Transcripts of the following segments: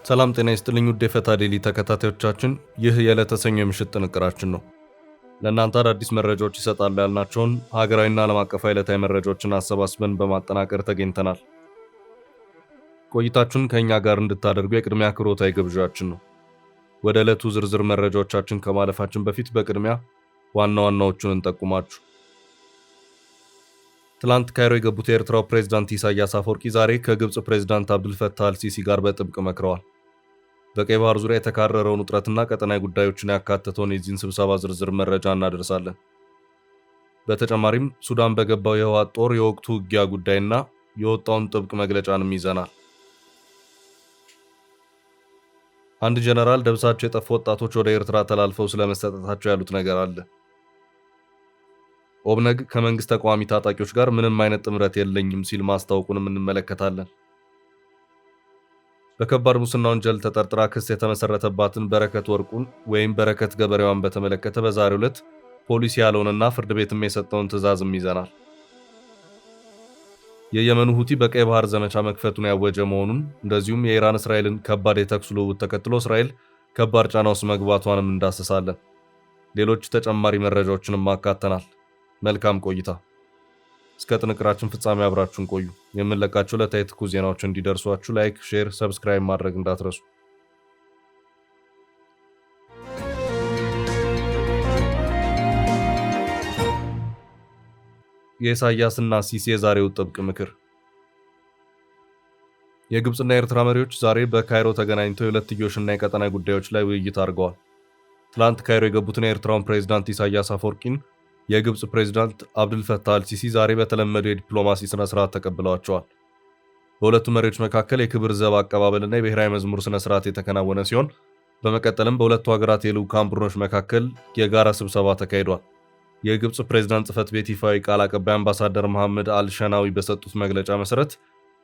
ሰላም ጤና ይስጥልኝ ውድ የፈታ ዴሊ ተከታታዮቻችን፣ ይህ የዕለተ ሰኞ የምሽት ጥንቅራችን ነው። ለእናንተ አዳዲስ መረጃዎች ይሰጣሉ ያልናቸውን ሀገራዊና ዓለም አቀፋዊ ዕለታዊ መረጃዎችን አሰባስበን በማጠናቀር ተገኝተናል። ቆይታችሁን ከእኛ ጋር እንድታደርጉ የቅድሚያ አክብሮታዊ ግብዣችን ነው። ወደ ዕለቱ ዝርዝር መረጃዎቻችን ከማለፋችን በፊት በቅድሚያ ዋና ዋናዎቹን እንጠቁማችሁ። ትላንት ካይሮ የገቡት የኤርትራው ፕሬዝዳንት ኢሳያስ አፈወርቂ ዛሬ ከግብፅ ፕሬዝዳንት አብዱልፈታህ አልሲሲ ጋር በጥብቅ መክረዋል። በቀይ ባህር ዙሪያ የተካረረውን ውጥረትና ቀጠናዊ ጉዳዮችን ያካተተውን የዚህን ስብሰባ ዝርዝር መረጃ እናደርሳለን። በተጨማሪም ሱዳን በገባው የህወሓት ጦር የወቅቱ ውጊያ ጉዳይና የወጣውን ጥብቅ መግለጫንም ይዘናል። አንድ ጀነራል ደብሳቸው የጠፉ ወጣቶች ወደ ኤርትራ ተላልፈው ስለመሰጠታቸው ያሉት ነገር አለ። ኦብነግ ከመንግስት ተቃዋሚ ታጣቂዎች ጋር ምንም አይነት ጥምረት የለኝም ሲል ማስታወቁንም እንመለከታለን። በከባድ ሙስና ወንጀል ተጠርጥራ ክስ የተመሰረተባትን በረከት ወርቁን ወይም በረከት ገበሬዋን በተመለከተ በዛሬው ዕለት ፖሊስ ያለውንና ፍርድ ቤትም የሰጠውን ትዕዛዝም ይዘናል። የየመኑ ሁቲ በቀይ ባህር ዘመቻ መክፈቱን ያወጀ መሆኑን እንደዚሁም የኢራን እስራኤልን ከባድ የተኩስ ልውውጥ ተከትሎ እስራኤል ከባድ ጫና ውስጥ መግባቷንም እንዳስሳለን። ሌሎች ተጨማሪ መረጃዎችንም አካተናል። መልካም ቆይታ። እስከ ጥንቅራችን ፍጻሜ አብራችሁን ቆዩ። የምንለቃችሁ ዕለታዊ ትኩስ ዜናዎች እንዲደርሷችሁ ላይክ፣ ሼር፣ ሰብስክራይብ ማድረግ እንዳትረሱ። የኢሳያስና ሲሲ የዛሬው ጥብቅ ምክር። የግብፅና የኤርትራ መሪዎች ዛሬ በካይሮ ተገናኝተው የሁለትዮሽና የቀጠናዊ ጉዳዮች ላይ ውይይት አድርገዋል። ትላንት ካይሮ የገቡትን የኤርትራውን ፕሬዝዳንት ኢሳያስ አፈወርቂን የግብፅ ፕሬዝዳንት አብዱልፈታህ አልሲሲ ዛሬ በተለመደው የዲፕሎማሲ ስነ ስርዓት ተቀብለዋቸዋል። በሁለቱ መሪዎች መካከል የክብር ዘብ አቀባበልና የብሔራዊ መዝሙር ስነ ስርዓት የተከናወነ ሲሆን በመቀጠልም በሁለቱ ሀገራት የልዑካን ቡድኖች መካከል የጋራ ስብሰባ ተካሂዷል። የግብፅ ፕሬዝዳንት ጽህፈት ቤት ይፋዊ ቃል አቀባይ አምባሳደር መሐመድ አልሸናዊ በሰጡት መግለጫ መሰረት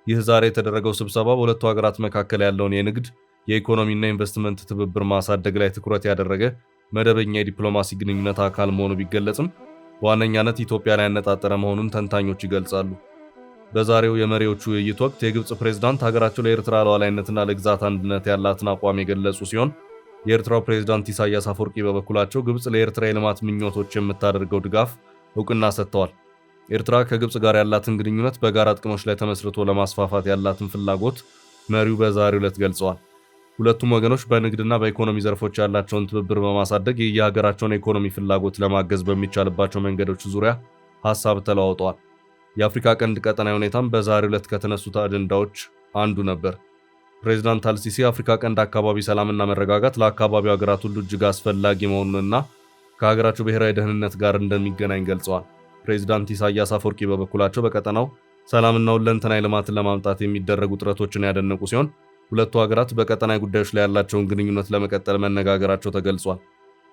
ይህ ዛሬ የተደረገው ስብሰባ በሁለቱ ሀገራት መካከል ያለውን የንግድ፣ የኢኮኖሚና ኢንቨስትመንት ትብብር ማሳደግ ላይ ትኩረት ያደረገ መደበኛ የዲፕሎማሲ ግንኙነት አካል መሆኑ ቢገለጽም በዋነኛነት ኢትዮጵያ ላይ ያነጣጠረ መሆኑን ተንታኞች ይገልጻሉ። በዛሬው የመሪዎቹ ውይይት ወቅት የግብፅ ፕሬዝዳንት ሀገራቸው ለኤርትራ ሉዓላዊነትና ለግዛት አንድነት ያላትን አቋም የገለጹ ሲሆን የኤርትራው ፕሬዝዳንት ኢሳያስ አፈወርቂ በበኩላቸው ግብፅ ለኤርትራ የልማት ምኞቶች የምታደርገው ድጋፍ እውቅና ሰጥተዋል። ኤርትራ ከግብፅ ጋር ያላትን ግንኙነት በጋራ ጥቅሞች ላይ ተመስርቶ ለማስፋፋት ያላትን ፍላጎት መሪው በዛሬው ዕለት ገልጸዋል። ሁለቱም ወገኖች በንግድና በኢኮኖሚ ዘርፎች ያላቸውን ትብብር በማሳደግ የየሀገራቸውን ኢኮኖሚ ፍላጎት ለማገዝ በሚቻልባቸው መንገዶች ዙሪያ ሀሳብ ተለዋውጠዋል። የአፍሪካ ቀንድ ቀጠናዊ ሁኔታም በዛሬው ዕለት ከተነሱት አጀንዳዎች አንዱ ነበር። ፕሬዝዳንት አልሲሲ የአፍሪካ ቀንድ አካባቢ ሰላምና መረጋጋት ለአካባቢው ሀገራት ሁሉ እጅግ አስፈላጊ መሆኑንና ከሀገራቸው ብሔራዊ ደህንነት ጋር እንደሚገናኝ ገልጸዋል። ፕሬዝዳንት ኢሳያስ አፈወርቂ በበኩላቸው በቀጠናው ሰላምና ሁለንተናዊ ልማትን ለማምጣት የሚደረጉ ጥረቶችን ያደነቁ ሲሆን ሁለቱ ሀገራት በቀጠናዊ ጉዳዮች ላይ ያላቸውን ግንኙነት ለመቀጠል መነጋገራቸው ተገልጿል።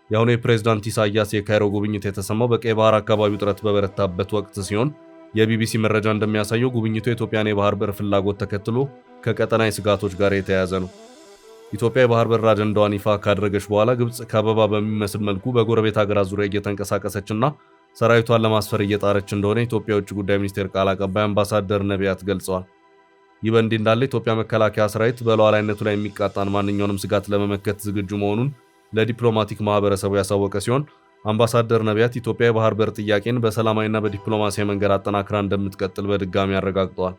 የአሁኑ የፕሬዝዳንት ኢሳያስ የካይሮ ጉብኝት የተሰማው በቀይ ባህር አካባቢ ውጥረት በበረታበት ወቅት ሲሆን የቢቢሲ መረጃ እንደሚያሳየው ጉብኝቱ የኢትዮጵያን የባህር በር ፍላጎት ተከትሎ ከቀጠናዊ ስጋቶች ጋር የተያያዘ ነው። ኢትዮጵያ የባህር በር አጀንዳዋን ይፋ ካደረገች በኋላ ግብፅ ከበባ በሚመስል መልኩ በጎረቤት ሀገራት ዙሪያ እየተንቀሳቀሰችና ሰራዊቷን ለማስፈር እየጣረች እንደሆነ የኢትዮጵያ የውጭ ጉዳይ ሚኒስቴር ቃል አቀባይ አምባሳደር ነቢያት ገልጸዋል። ይህ በእንዲህ እንዳለ የኢትዮጵያ መከላከያ ሰራዊት በሉዓላዊነቱ ላይ የሚቃጣን ማንኛውንም ስጋት ለመመከት ዝግጁ መሆኑን ለዲፕሎማቲክ ማህበረሰቡ ያሳወቀ ሲሆን አምባሳደር ነቢያት ኢትዮጵያ የባህር በር ጥያቄን በሰላማዊና በዲፕሎማሲያዊ መንገድ አጠናክራ እንደምትቀጥል በድጋሚ አረጋግጠዋል።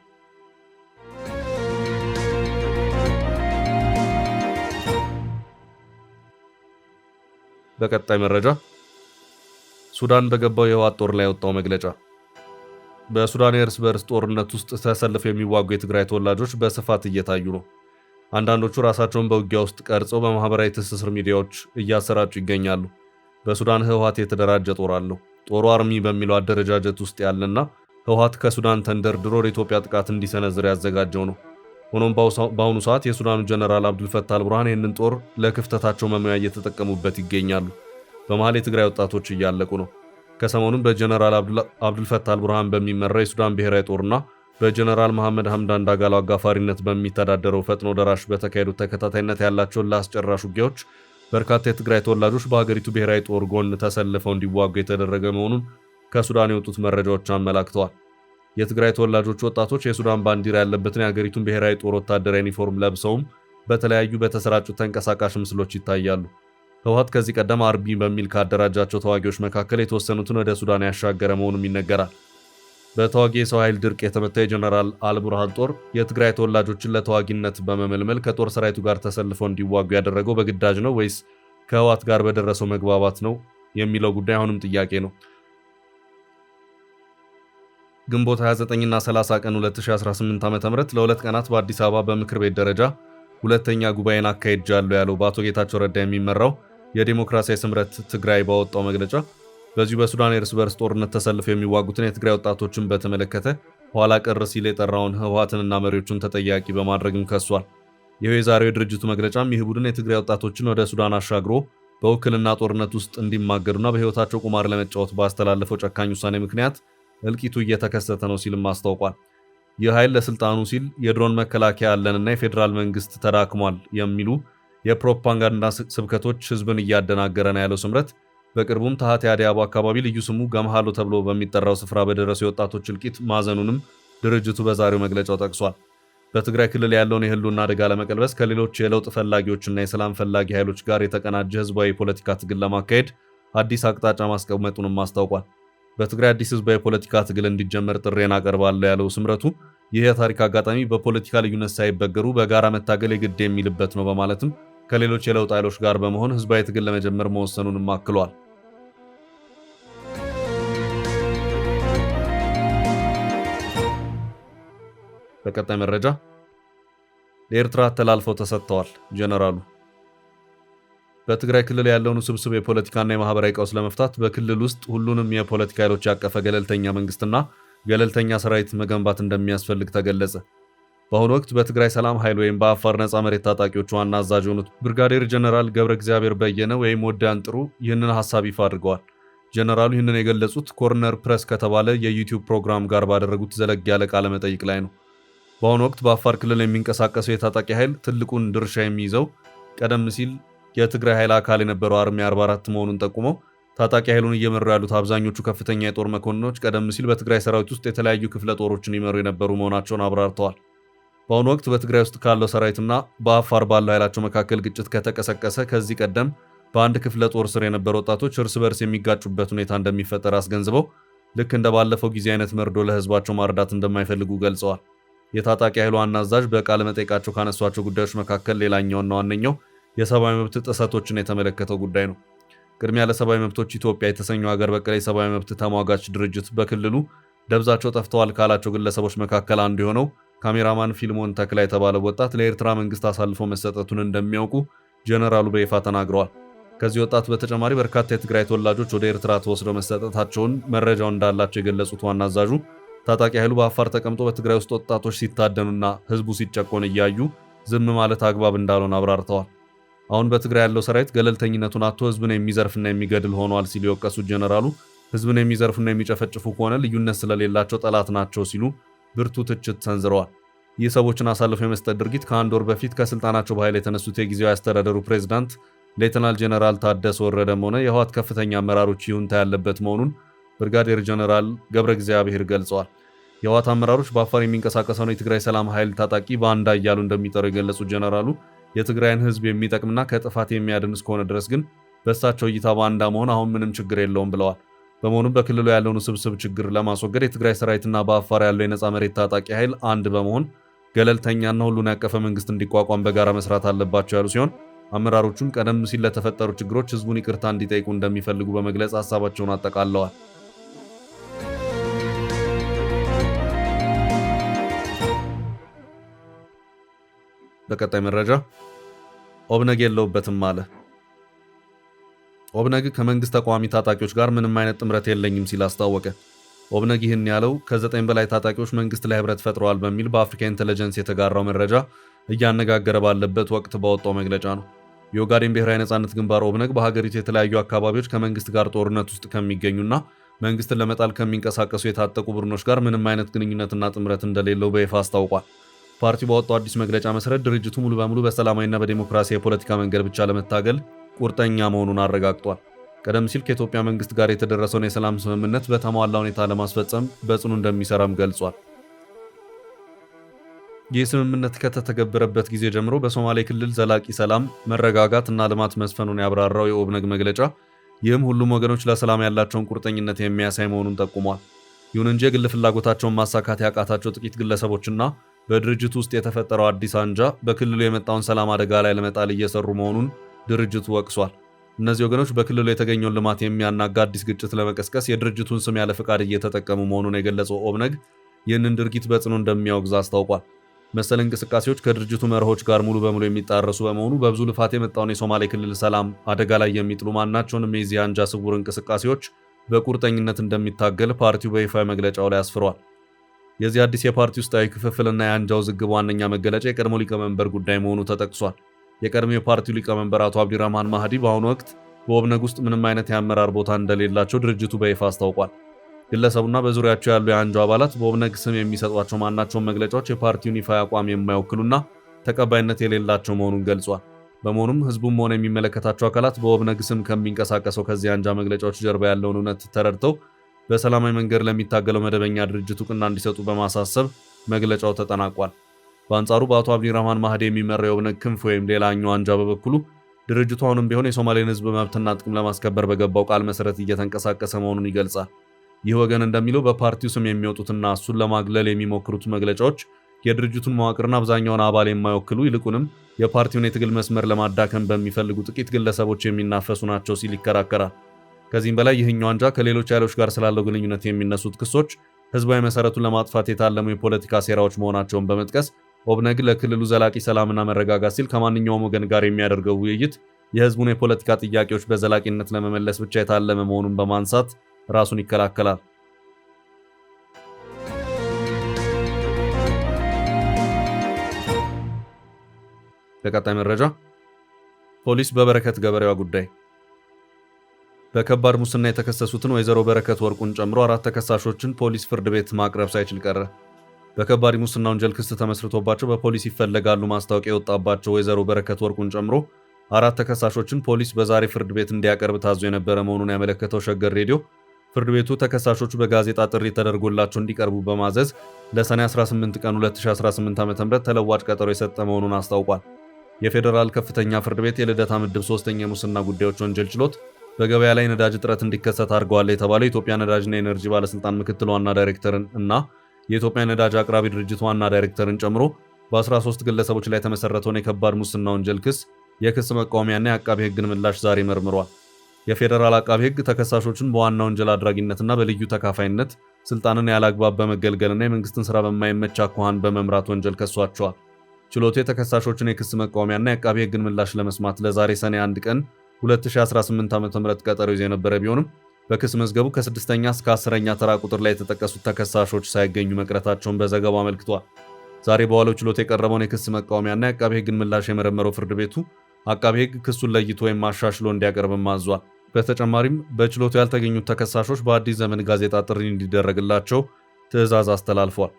በቀጣይ መረጃ ሱዳን በገባው የህወሓት ጦር ላይ ያወጣው መግለጫ። በሱዳን የእርስ በርስ ጦርነት ውስጥ ተሰልፈው የሚዋጉ የትግራይ ተወላጆች በስፋት እየታዩ ነው። አንዳንዶቹ ራሳቸውን በውጊያ ውስጥ ቀርጸው በማህበራዊ ትስስር ሚዲያዎች እያሰራጩ ይገኛሉ። በሱዳን ህወሓት የተደራጀ ጦር አለው። ጦሩ አርሚ በሚለው አደረጃጀት ውስጥ ያለና ህወሓት ከሱዳን ተንደርድሮ ወደ ኢትዮጵያ ጥቃት እንዲሰነዝር ያዘጋጀው ነው። ሆኖም በአሁኑ ሰዓት የሱዳኑ ጀነራል አብዱልፈታህ አልቡርሃን ይህንን ጦር ለክፍተታቸው መሙያ እየተጠቀሙበት ይገኛሉ። በመሃል የትግራይ ወጣቶች እያለቁ ነው። ከሰሞኑም በጀነራል አብዱልፈታህ አልቡርሃን በሚመራው የሱዳን ብሔራዊ ጦርና በጀነራል መሐመድ ሐምዳን ዳጋሎ አጋፋሪነት በሚተዳደረው ፈጥኖ ደራሽ በተካሄዱት ተከታታይነት ያላቸውን ለአስጨራሽ ውጊያዎች በርካታ የትግራይ ተወላጆች በሀገሪቱ ብሔራዊ ጦር ጎን ተሰልፈው እንዲዋጉ የተደረገ መሆኑን ከሱዳን የወጡት መረጃዎች አመላክተዋል። የትግራይ ተወላጆች ወጣቶች የሱዳን ባንዲራ ያለበትን የሀገሪቱን ብሔራዊ ጦር ወታደራዊ ዩኒፎርም ለብሰውም በተለያዩ በተሰራጩ ተንቀሳቃሽ ምስሎች ይታያሉ። ህወሓት ከዚህ ቀደም አርቢ በሚል ካደራጃቸው ተዋጊዎች መካከል የተወሰኑትን ወደ ሱዳን ያሻገረ መሆኑም ይነገራል። በተዋጊ የሰው ኃይል ድርቅ የተመታ የጀነራል አልቡርሃን ጦር የትግራይ ተወላጆችን ለተዋጊነት በመመልመል ከጦር ሰራዊቱ ጋር ተሰልፈው እንዲዋጉ ያደረገው በግዳጅ ነው ወይስ ከህወሓት ጋር በደረሰው መግባባት ነው የሚለው ጉዳይ አሁንም ጥያቄ ነው። ግንቦት 29 እና 30 ቀን 2018 ዓ.ም ለሁለት ቀናት በአዲስ አበባ በምክር ቤት ደረጃ ሁለተኛ ጉባኤን አካሂጃለሁ ያለው በአቶ ጌታቸው ረዳ የሚመራው የዲሞክራሲያዊ ስምረት ትግራይ ባወጣው መግለጫ በዚሁ በሱዳን የእርስ በርስ ጦርነት ተሰልፈው የሚዋጉትን የትግራይ ወጣቶችን በተመለከተ ኋላ ቀር ሲል የጠራውን ህወሓትንና መሪዎቹን ተጠያቂ በማድረግም ከሷል። ይህ የዛሬው የድርጅቱ መግለጫም ይህ ቡድን የትግራይ ወጣቶችን ወደ ሱዳን አሻግሮ በውክልና ጦርነት ውስጥ እንዲማገዱና በህይወታቸው ቁማር ለመጫወት ባስተላለፈው ጨካኝ ውሳኔ ምክንያት እልቂቱ እየተከሰተ ነው ሲልም አስታውቋል። ይህ ኃይል ለስልጣኑ ሲል የድሮን መከላከያ አለንና የፌዴራል መንግስት ተዳክሟል የሚሉ የፕሮፓጋንዳ ስብከቶች ህዝብን እያደናገረ ነው ያለው ስምረት በቅርቡም ታህት ያዲያቦ አካባቢ ልዩ ስሙ ገምሃሎ ተብሎ በሚጠራው ስፍራ በደረሰው የወጣቶች እልቂት ማዘኑንም ድርጅቱ በዛሬው መግለጫው ጠቅሷል። በትግራይ ክልል ያለውን የህልውና አደጋ ለመቀልበስ ከሌሎች የለውጥ ፈላጊዎችና የሰላም ፈላጊ ኃይሎች ጋር የተቀናጀ ህዝባዊ የፖለቲካ ትግል ለማካሄድ አዲስ አቅጣጫ ማስቀመጡንም አስታውቋል። በትግራይ አዲስ ህዝባዊ የፖለቲካ ትግል እንዲጀመር ጥሬን አቀርባለሁ ያለው ስምረቱ ይህ የታሪክ አጋጣሚ በፖለቲካ ልዩነት ሳይበገሩ በጋራ መታገል የግድ የሚልበት ነው በማለትም ከሌሎች የለውጥ ኃይሎች ጋር በመሆን ህዝባዊ ትግል ለመጀመር መወሰኑንም አክሏል። በቀጣይ መረጃ ለኤርትራ ተላልፈው ተሰጥተዋል ጀነራሉ። በትግራይ ክልል ያለውን ውስብስብ የፖለቲካና የማህበራዊ ቀውስ ለመፍታት በክልል ውስጥ ሁሉንም የፖለቲካ ኃይሎች ያቀፈ ገለልተኛ መንግስትና ገለልተኛ ሰራዊት መገንባት እንደሚያስፈልግ ተገለጸ። በአሁኑ ወቅት በትግራይ ሰላም ኃይል ወይም በአፋር ነጻ መሬት ታጣቂዎች ዋና አዛዥ የሆኑት ብርጋዴር ጀነራል ገብረ እግዚአብሔር በየነ ወይም ወዲያን ጥሩ ይህንን ሐሳብ ይፋ አድርገዋል። ጀነራሉ ይህንን የገለጹት ኮርነር ፕሬስ ከተባለ የዩቲዩብ ፕሮግራም ጋር ባደረጉት ዘለግ ያለ ቃለ መጠይቅ ላይ ነው። በአሁኑ ወቅት በአፋር ክልል የሚንቀሳቀሰው የታጣቂ ኃይል ትልቁን ድርሻ የሚይዘው ቀደም ሲል የትግራይ ኃይል አካል የነበረው አርሚ 44 መሆኑን ጠቁመው ታጣቂ ኃይሉን እየመሩ ያሉት አብዛኞቹ ከፍተኛ የጦር መኮንኖች ቀደም ሲል በትግራይ ሰራዊት ውስጥ የተለያዩ ክፍለ ጦሮችን ይመሩ የነበሩ መሆናቸውን አብራርተዋል። በአሁኑ ወቅት በትግራይ ውስጥ ካለው ሰራዊትና በአፋር ባለው ኃይላቸው መካከል ግጭት ከተቀሰቀሰ ከዚህ ቀደም በአንድ ክፍለ ጦር ስር የነበሩ ወጣቶች እርስ በርስ የሚጋጩበት ሁኔታ እንደሚፈጠር አስገንዝበው ልክ እንደ ባለፈው ጊዜ አይነት መርዶ ለህዝባቸው ማርዳት እንደማይፈልጉ ገልጸዋል። የታጣቂ ኃይሉ ዋና አዛዥ በቃለ መጠይቃቸው ካነሷቸው ጉዳዮች መካከል ሌላኛውና ዋነኛው የሰብአዊ መብት ጥሰቶችን የተመለከተው ጉዳይ ነው። ቅድሚያ ለሰብአዊ መብቶች ኢትዮጵያ የተሰኘው ሀገር በቀል የሰብአዊ መብት ተሟጋች ድርጅት በክልሉ ደብዛቸው ጠፍተዋል ካላቸው ግለሰቦች መካከል አንዱ የሆነው ካሜራማን ፊልሞን ተክላ የተባለው ወጣት ለኤርትራ መንግስት አሳልፎ መሰጠቱን እንደሚያውቁ ጀነራሉ በይፋ ተናግረዋል። ከዚህ ወጣት በተጨማሪ በርካታ የትግራይ ተወላጆች ወደ ኤርትራ ተወስደው መሰጠታቸውን መረጃው እንዳላቸው የገለጹት ዋና አዛዡ ታጣቂ ኃይሉ በአፋር ተቀምጦ በትግራይ ውስጥ ወጣቶች ሲታደኑና ህዝቡ ሲጨቆን እያዩ ዝም ማለት አግባብ እንዳልሆነ አብራርተዋል። አሁን በትግራይ ያለው ሰራዊት ገለልተኝነቱን አጥቶ ህዝብን የሚዘርፍና የሚገድል ሆኗል ሲሉ የወቀሱት ጀነራሉ ህዝብን የሚዘርፉና የሚጨፈጭፉ ከሆነ ልዩነት ስለሌላቸው ጠላት ናቸው ሲሉ ብርቱ ትችት ሰንዝረዋል። ይህ ሰዎችን አሳልፎ የመስጠት ድርጊት ከአንድ ወር በፊት ከስልጣናቸው በኃይል የተነሱት የጊዜያዊ አስተዳደሩ ፕሬዝዳንት ሌተናል ጀነራል ታደሰ ወረደም ሆነ የህወሓት ከፍተኛ አመራሮች ይሁንታ ያለበት መሆኑን ብርጋዴር ጀነራል ገብረ እግዚአብሔር ገልጸዋል። የህወሓት አመራሮች በአፋር የሚንቀሳቀሰውን የትግራይ ሰላም ኃይል ታጣቂ ባንዳ እያሉ እንደሚጠሩ የገለጹት ጀነራሉ የትግራይን ህዝብ የሚጠቅምና ከጥፋት የሚያድን እስከሆነ ድረስ ግን በእሳቸው እይታ ባንዳ መሆን አሁን ምንም ችግር የለውም ብለዋል። በመሆኑም በክልሉ ያለውን ውስብስብ ችግር ለማስወገድ የትግራይ ሰራዊትና በአፋር ያለው የነጻ መሬት ታጣቂ ኃይል አንድ በመሆን ገለልተኛና ሁሉን ያቀፈ መንግስት እንዲቋቋም በጋራ መስራት አለባቸው ያሉ ሲሆን አመራሮቹም ቀደም ሲል ለተፈጠሩ ችግሮች ህዝቡን ይቅርታ እንዲጠይቁ እንደሚፈልጉ በመግለጽ ሀሳባቸውን አጠቃለዋል። በቀጣይ መረጃ ኦብነግ የለውበትም አለ። ኦብነግ ከመንግስት ተቃዋሚ ታጣቂዎች ጋር ምንም አይነት ጥምረት የለኝም ሲል አስታወቀ። ኦብነግ ይህን ያለው ከ9 በላይ ታጣቂዎች መንግስት ላይ ህብረት ፈጥረዋል በሚል በአፍሪካ ኢንተለጀንስ የተጋራው መረጃ እያነጋገረ ባለበት ወቅት ባወጣው መግለጫ ነው። የኦጋዴን ብሔራዊ ነጻነት ግንባር ኦብነግ በሀገሪቱ የተለያዩ አካባቢዎች ከመንግስት ጋር ጦርነት ውስጥ ከሚገኙና መንግስትን ለመጣል ከሚንቀሳቀሱ የታጠቁ ቡድኖች ጋር ምንም አይነት ግንኙነትና ጥምረት እንደሌለው በይፋ አስታውቋል። ፓርቲው ባወጣው አዲስ መግለጫ መሰረት ድርጅቱ ሙሉ በሙሉ በሰላማዊና በዲሞክራሲ የፖለቲካ መንገድ ብቻ ለመታገል ቁርጠኛ መሆኑን አረጋግጧል። ቀደም ሲል ከኢትዮጵያ መንግስት ጋር የተደረሰውን የሰላም ስምምነት በተሟላ ሁኔታ ለማስፈጸም በጽኑ እንደሚሰራም ገልጿል። ይህ ስምምነት ከተተገበረበት ጊዜ ጀምሮ በሶማሌ ክልል ዘላቂ ሰላም፣ መረጋጋት እና ልማት መስፈኑን ያብራራው የኦብነግ መግለጫ ይህም ሁሉም ወገኖች ለሰላም ያላቸውን ቁርጠኝነት የሚያሳይ መሆኑን ጠቁሟል። ይሁን እንጂ የግል ፍላጎታቸውን ማሳካት ያቃታቸው ጥቂት ግለሰቦችና በድርጅቱ ውስጥ የተፈጠረው አዲስ አንጃ በክልሉ የመጣውን ሰላም አደጋ ላይ ለመጣል እየሰሩ መሆኑን ድርጅቱ ወቅሷል። እነዚህ ወገኖች በክልሉ የተገኘውን ልማት የሚያናጋ አዲስ ግጭት ለመቀስቀስ የድርጅቱን ስም ያለ ፍቃድ እየተጠቀሙ መሆኑን የገለጸው ኦብነግ ይህንን ድርጊት በጽኑ እንደሚያወግዝ አስታውቋል። መሰል እንቅስቃሴዎች ከድርጅቱ መርሆች ጋር ሙሉ በሙሉ የሚጣረሱ በመሆኑ በብዙ ልፋት የመጣውን የሶማሌ ክልል ሰላም አደጋ ላይ የሚጥሉ ማናቸውንም የዚህ አንጃ ስውር እንቅስቃሴዎች በቁርጠኝነት እንደሚታገል ፓርቲው በይፋዊ መግለጫው ላይ አስፍሯል። የዚህ አዲስ የፓርቲ ውስጣዊ ክፍፍልና የአንጃው ዝግብ ዋነኛ መገለጫ የቀድሞ ሊቀመንበር ጉዳይ መሆኑ ተጠቅሷል። የቀድሞ የፓርቲው ሊቀመንበር አቶ አብዲራህማን ማህዲ በአሁኑ ወቅት በኦብነግ ውስጥ ምንም አይነት የአመራር ቦታ እንደሌላቸው ድርጅቱ በይፋ አስታውቋል። ግለሰቡና በዙሪያቸው ያሉ የአንጃው አባላት በኦብነግ ስም የሚሰጧቸው ማናቸውም መግለጫዎች የፓርቲውን ይፋ አቋም የማይወክሉና ተቀባይነት የሌላቸው መሆኑን ገልጿል። በመሆኑም ህዝቡም ሆነ የሚመለከታቸው አካላት በኦብነግ ስም ከሚንቀሳቀሰው ከዚህ አንጃ መግለጫዎች ጀርባ ያለውን እውነት ተረድተው በሰላማዊ መንገድ ለሚታገለው መደበኛ ድርጅት እውቅና እንዲሰጡ በማሳሰብ መግለጫው ተጠናቋል። በአንጻሩ በአቶ አብዲራህማን ማህዲ የሚመራው የኦብነግ ክንፍ ወይም ሌላኛው አንጃ በበኩሉ ድርጅቱ አሁንም ቢሆን የሶማሌን ህዝብ መብትና ጥቅም ለማስከበር በገባው ቃል መሰረት እየተንቀሳቀሰ መሆኑን ይገልጻል። ይህ ወገን እንደሚለው በፓርቲው ስም የሚወጡትና እሱን ለማግለል የሚሞክሩት መግለጫዎች የድርጅቱን መዋቅርና አብዛኛውን አባል የማይወክሉ ይልቁንም የፓርቲውን የትግል መስመር ለማዳከም በሚፈልጉ ጥቂት ግለሰቦች የሚናፈሱ ናቸው ሲል ይከራከራል። ከዚህም በላይ ይህኛው አንጃ ከሌሎች ኃይሎች ጋር ስላለው ግንኙነት የሚነሱት ክሶች ህዝባዊ መሰረቱን ለማጥፋት የታለሙ የፖለቲካ ሴራዎች መሆናቸውን በመጥቀስ ኦብነግ ለክልሉ ዘላቂ ሰላምና መረጋጋት ሲል ከማንኛውም ወገን ጋር የሚያደርገው ውይይት የህዝቡን የፖለቲካ ጥያቄዎች በዘላቂነት ለመመለስ ብቻ የታለመ መሆኑን በማንሳት ራሱን ይከላከላል። በቀጣይ መረጃ ፖሊስ በበረከት ገበሬዋ ጉዳይ በከባድ ሙስና የተከሰሱትን ወይዘሮ በረከት ወርቁን ጨምሮ 4 ተከሳሾችን ፖሊስ ፍርድ ቤት ማቅረብ ሳይችል ቀረ። በከባድ ሙስና ወንጀል ክስ ተመስርቶባቸው በፖሊስ ይፈለጋሉ ማስታወቂያ የወጣባቸው ወይዘሮ በረከት ወርቁን ጨምሮ 4 ተከሳሾችን ፖሊስ በዛሬ ፍርድ ቤት እንዲያቀርብ ታዞ የነበረ መሆኑን ያመለከተው ሸገር ሬዲዮ ፍርድ ቤቱ ተከሳሾቹ በጋዜጣ ጥሪ ተደርጎላቸው እንዲቀርቡ በማዘዝ ለሰኔ 18 ቀን 2018 ዓ.ም ተለዋጭ ቀጠሮ የሰጠ መሆኑን አስታውቋል። የፌዴራል ከፍተኛ ፍርድ ቤት የልደታ ምድብ 3ኛ የሙስና ጉዳዮች ወንጀል ችሎት በገበያ ላይ ነዳጅ እጥረት እንዲከሰት አድርገዋል የተባለው የኢትዮጵያ ነዳጅና ኤነርጂ ባለስልጣን ምክትል ዋና ዳይሬክተርን እና የኢትዮጵያ ነዳጅ አቅራቢ ድርጅት ዋና ዳይሬክተርን ጨምሮ በ13 ግለሰቦች ላይ የተመሰረተውን የከባድ ሙስና ወንጀል ክስ የክስ መቃወሚያና የአቃቢ ሕግን ምላሽ ዛሬ መርምሯል። የፌዴራል አቃቢ ሕግ ተከሳሾቹን በዋና ወንጀል አድራጊነትና በልዩ ተካፋይነት ስልጣንን ያላግባብ በመገልገልና የመንግስትን ስራ በማይመች አኳኋን በመምራት ወንጀል ከሷቸዋል። ችሎቱ የተከሳሾችን የክስ መቃወሚያና የአቃቢ ሕግን ምላሽ ለመስማት ለዛሬ ሰኔ 1 ቀን 2018 ዓ.ም ቀጠሮ ይዞ የነበረ ቢሆንም በክስ መዝገቡ ከ6ኛ እስከ 10ኛ ተራ ቁጥር ላይ የተጠቀሱት ተከሳሾች ሳይገኙ መቅረታቸውን በዘገባው አመልክቷል። ዛሬ በዋለው ችሎት የቀረበውን የክስ መቃወሚያና የአቃቢ ሕግን ምላሽ የመረመረው ፍርድ ቤቱ አቃቢ ሕግ ክሱን ለይቶ ወይም አሻሽሎ እንዲያቀርብም አዟል። በተጨማሪም በችሎቱ ያልተገኙት ተከሳሾች በአዲስ ዘመን ጋዜጣ ጥሪ እንዲደረግላቸው ትዕዛዝ አስተላልፏል።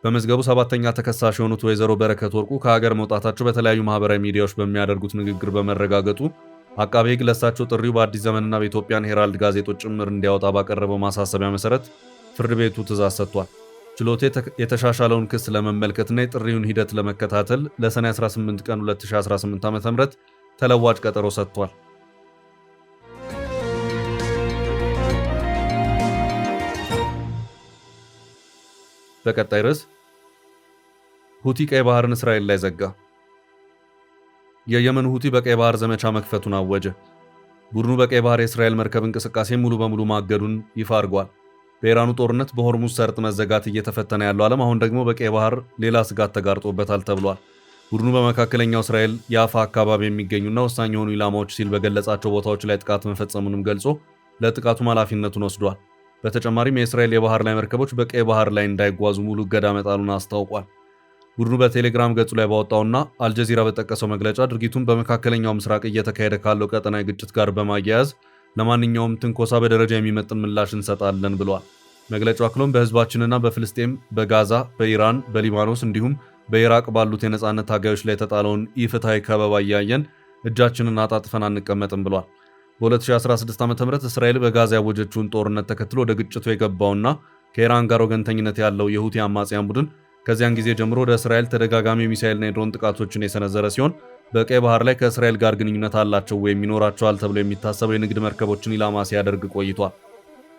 በመዝገቡ 7ኛ ተከሳሽ የሆኑት ወይዘሮ በረከት ወርቁ ከሀገር መውጣታቸው በተለያዩ ማህበራዊ ሚዲያዎች በሚያደርጉት ንግግር በመረጋገጡ አቃቤ ሕግ ለሳቸው ጥሪው በአዲስ ዘመንና በኢትዮጵያን ሄራልድ ጋዜጦች ጭምር እንዲያወጣ ባቀረበው ማሳሰቢያ መሰረት ፍርድ ቤቱ ትዕዛዝ ሰጥቷል። ችሎቱ የተሻሻለውን ክስ ለመመልከትና የጥሪውን ሂደት ለመከታተል ለሰኔ 18 ቀን 2018 ዓ.ም ተለዋጭ ቀጠሮ ሰጥቷል። በቀጣይ ርዕስ ሁቲ ቀይ ባህርን እስራኤል ላይ ዘጋ። የየመን ሁቲ በቀይ ባህር ዘመቻ መክፈቱን አወጀ። ቡድኑ በቀይ ባህር የእስራኤል መርከብ እንቅስቃሴ ሙሉ በሙሉ ማገዱን ይፋ አድርጓል። በኢራኑ ጦርነት በሆርሙዝ ሰርጥ መዘጋት እየተፈተነ ያለው ዓለም አሁን ደግሞ በቀይ ባህር ሌላ ስጋት ተጋርጦበታል ተብሏል። ቡድኑ በመካከለኛው እስራኤል የአፋ አካባቢ የሚገኙና ወሳኝ የሆኑ ኢላማዎች ሲል በገለጻቸው ቦታዎች ላይ ጥቃት መፈጸሙንም ገልጾ ለጥቃቱም ኃላፊነቱን ወስዷል። በተጨማሪም የእስራኤል የባህር ላይ መርከቦች በቀይ ባህር ላይ እንዳይጓዙ ሙሉ እገዳ መጣሉን አስታውቋል። ቡድኑ በቴሌግራም ገጹ ላይ ባወጣውና አልጀዚራ በጠቀሰው መግለጫ ድርጊቱን በመካከለኛው ምስራቅ እየተካሄደ ካለው ቀጠናዊ ግጭት ጋር በማያያዝ ለማንኛውም ትንኮሳ በደረጃ የሚመጥን ምላሽ እንሰጣለን ብሏል። መግለጫው አክሎም በህዝባችንና በፍልስጤም፣ በጋዛ፣ በኢራን፣ በሊባኖስ እንዲሁም በኢራቅ ባሉት የነጻነት ታጋዮች ላይ የተጣለውን ኢፍትሐዊ ከበባ እያየን እጃችንን አጣጥፈን አንቀመጥም ብሏል። በ2016 ዓ.ም እስራኤል በጋዛ ያወጀችውን ጦርነት ተከትሎ ወደ ግጭቱ የገባውና ከኢራን ጋር ወገንተኝነት ያለው የሁቲ አማጽያን ቡድን ከዚያን ጊዜ ጀምሮ ወደ እስራኤል ተደጋጋሚ ሚሳኤልና የድሮን ጥቃቶችን የሰነዘረ ሲሆን በቀይ ባህር ላይ ከእስራኤል ጋር ግንኙነት አላቸው ወይም ይኖራቸዋል ተብሎ የሚታሰበው የንግድ መርከቦችን ኢላማ ሲያደርግ ቆይቷል።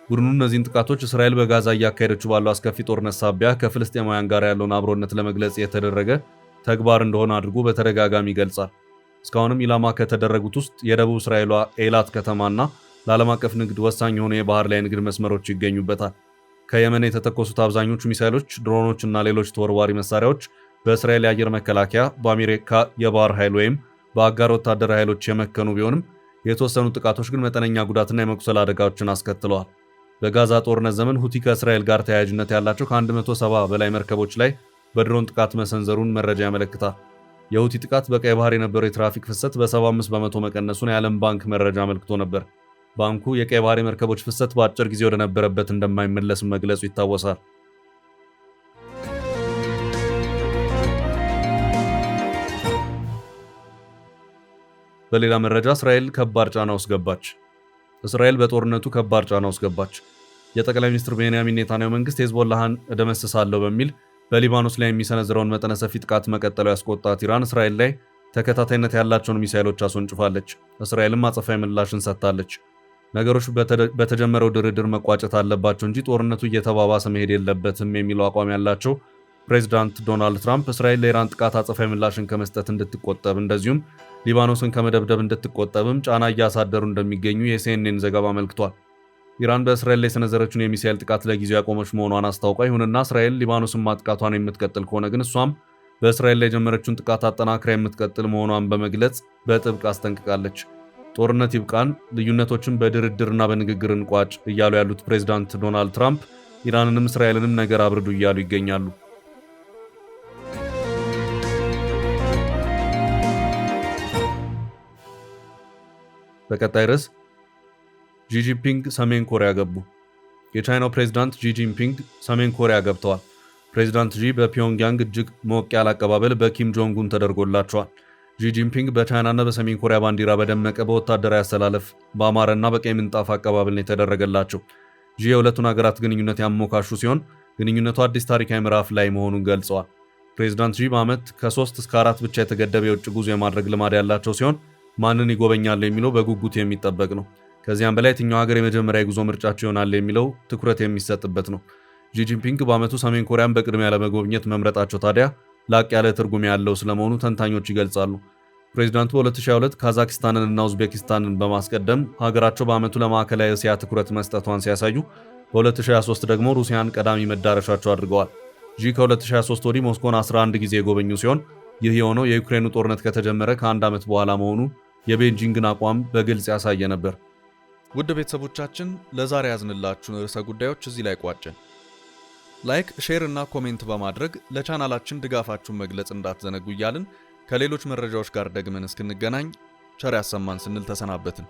ቡድኑ እነዚህን ጥቃቶች እስራኤል በጋዛ እያካሄደችው ባለው አስከፊ ጦርነት ሳቢያ ከፍልስጤማውያን ጋር ያለውን አብሮነት ለመግለጽ የተደረገ ተግባር እንደሆነ አድርጎ በተደጋጋሚ ይገልጻል። እስካሁንም ኢላማ ከተደረጉት ውስጥ የደቡብ እስራኤሏ ኤላት ከተማና ለዓለም አቀፍ ንግድ ወሳኝ የሆኑ የባህር ላይ ንግድ መስመሮች ይገኙበታል። ከየመን የተተኮሱት አብዛኞቹ ሚሳይሎች፣ ድሮኖች እና ሌሎች ተወርዋሪ መሳሪያዎች በእስራኤል የአየር መከላከያ፣ በአሜሪካ የባህር ኃይል ወይም በአጋር ወታደራዊ ኃይሎች የመከኑ ቢሆንም የተወሰኑ ጥቃቶች ግን መጠነኛ ጉዳትና የመቁሰል አደጋዎችን አስከትለዋል። በጋዛ ጦርነት ዘመን ሁቲ ከእስራኤል ጋር ተያያዥነት ያላቸው ከ170 በላይ መርከቦች ላይ በድሮን ጥቃት መሰንዘሩን መረጃ ያመለክታል። የሁቲ ጥቃት በቀይ ባህር የነበረው የትራፊክ ፍሰት በ75 በመቶ መቀነሱን የዓለም ባንክ መረጃ አመልክቶ ነበር። ባንኩ የቀይ ባህር መርከቦች ፍሰት በአጭር ጊዜ ወደ ነበረበት እንደማይመለስ መግለጹ ይታወሳል። በሌላ መረጃ እስራኤል ከባድ ጫና ውስጥ ገባች። እስራኤል በጦርነቱ ከባድ ጫና ውስጥ ገባች። የጠቅላይ ሚኒስትር ቤንያሚን ኔታንያሁ መንግስት ሄዝቦላህን እደመስሳለሁ በሚል በሊባኖስ ላይ የሚሰነዝረውን መጠነ ሰፊ ጥቃት መቀጠሉ ያስቆጣት ኢራን እስራኤል ላይ ተከታታይነት ያላቸውን ሚሳኤሎች አስወንጭፋለች። እስራኤልም አጸፋዊ ምላሽን ሰጥታለች። ነገሮች በተጀመረው ድርድር መቋጨት አለባቸው እንጂ ጦርነቱ እየተባባሰ መሄድ የለበትም የሚለው አቋም ያላቸው ፕሬዚዳንት ዶናልድ ትራምፕ እስራኤል ለኢራን ጥቃት አጸፋዊ ምላሽን ከመስጠት እንድትቆጠብ እንደዚሁም ሊባኖስን ከመደብደብ እንድትቆጠብም ጫና እያሳደሩ እንደሚገኙ የሲኤንኤን ዘገባ አመልክቷል። ኢራን በእስራኤል ላይ የሰነዘረችውን የሚሳኤል ጥቃት ለጊዜው ያቆመች መሆኗን አስታውቃ፣ ይሁንና እስራኤል ሊባኖስን ማጥቃቷን የምትቀጥል ከሆነ ግን እሷም በእስራኤል ላይ የጀመረችውን ጥቃት አጠናክራ የምትቀጥል መሆኗን በመግለጽ በጥብቅ አስጠንቅቃለች። ጦርነት ይብቃን፣ ልዩነቶችን በድርድርና በንግግር እንቋጭ እያሉ ያሉት ፕሬዚዳንት ዶናልድ ትራምፕ ኢራንንም እስራኤልንም ነገር አብርዱ እያሉ ይገኛሉ። በቀጣይ ርዕስ ጂጂንፒንግ ሰሜን ኮሪያ ገቡ። የቻይናው ፕሬዝዳንት ጂጂንፒንግ ሰሜን ኮሪያ ገብተዋል። ፕሬዝዳንት ጂ በፒዮንግያንግ እጅግ ሞቅ ያለ አቀባበል በኪም ጆንግ ኡን ተደርጎላቸዋል። ጂጂንፒንግ በቻይናና በሰሜን ኮሪያ ባንዲራ በደመቀ በወታደራዊ አሰላለፍ በአማረና በቀይ ምንጣፍ አቀባበል ነው የተደረገላቸው። ጂ የሁለቱን ሀገራት ግንኙነት ያሞካሹ ሲሆን ግንኙነቱ አዲስ ታሪካዊ ምዕራፍ ላይ መሆኑን ገልጸዋል። ፕሬዝዳንት ጂ በዓመት ከ3 እስከ 4 ብቻ የተገደበ የውጭ ጉዞ የማድረግ ልማድ ያላቸው ሲሆን ማንን ይጎበኛል የሚለው በጉጉት የሚጠበቅ ነው። ከዚያም በላይ የትኛው ሀገር የመጀመሪያ የጉዞ ምርጫቸው ይሆናል የሚለው ትኩረት የሚሰጥበት ነው። ጂጂንፒንግ በዓመቱ ሰሜን ኮሪያን በቅድሚያ ለመጎብኘት መምረጣቸው ታዲያ ላቅ ያለ ትርጉም ያለው ስለመሆኑ ተንታኞች ይገልጻሉ። ፕሬዚዳንቱ በ2022 ካዛክስታንን እና ኡዝቤኪስታንን በማስቀደም ሀገራቸው በዓመቱ ለማዕከላዊ እስያ ትኩረት መስጠቷን ሲያሳዩ፣ በ2023 ደግሞ ሩሲያን ቀዳሚ መዳረሻቸው አድርገዋል። ጂ ከ2023 ወዲህ ሞስኮን 11 ጊዜ የጎበኙ ሲሆን ይህ የሆነው የዩክሬኑ ጦርነት ከተጀመረ ከአንድ ዓመት በኋላ መሆኑ የቤጂንግን አቋም በግልጽ ያሳየ ነበር። ውድ ቤተሰቦቻችን ለዛሬ ያዝንላችሁን ርዕሰ ጉዳዮች እዚህ ላይ ቋጨን። ላይክ፣ ሼር እና ኮሜንት በማድረግ ለቻናላችን ድጋፋችሁን መግለጽ እንዳትዘነጉ እያልን ከሌሎች መረጃዎች ጋር ደግመን እስክንገናኝ ቸር ያሰማን ስንል ተሰናበትን።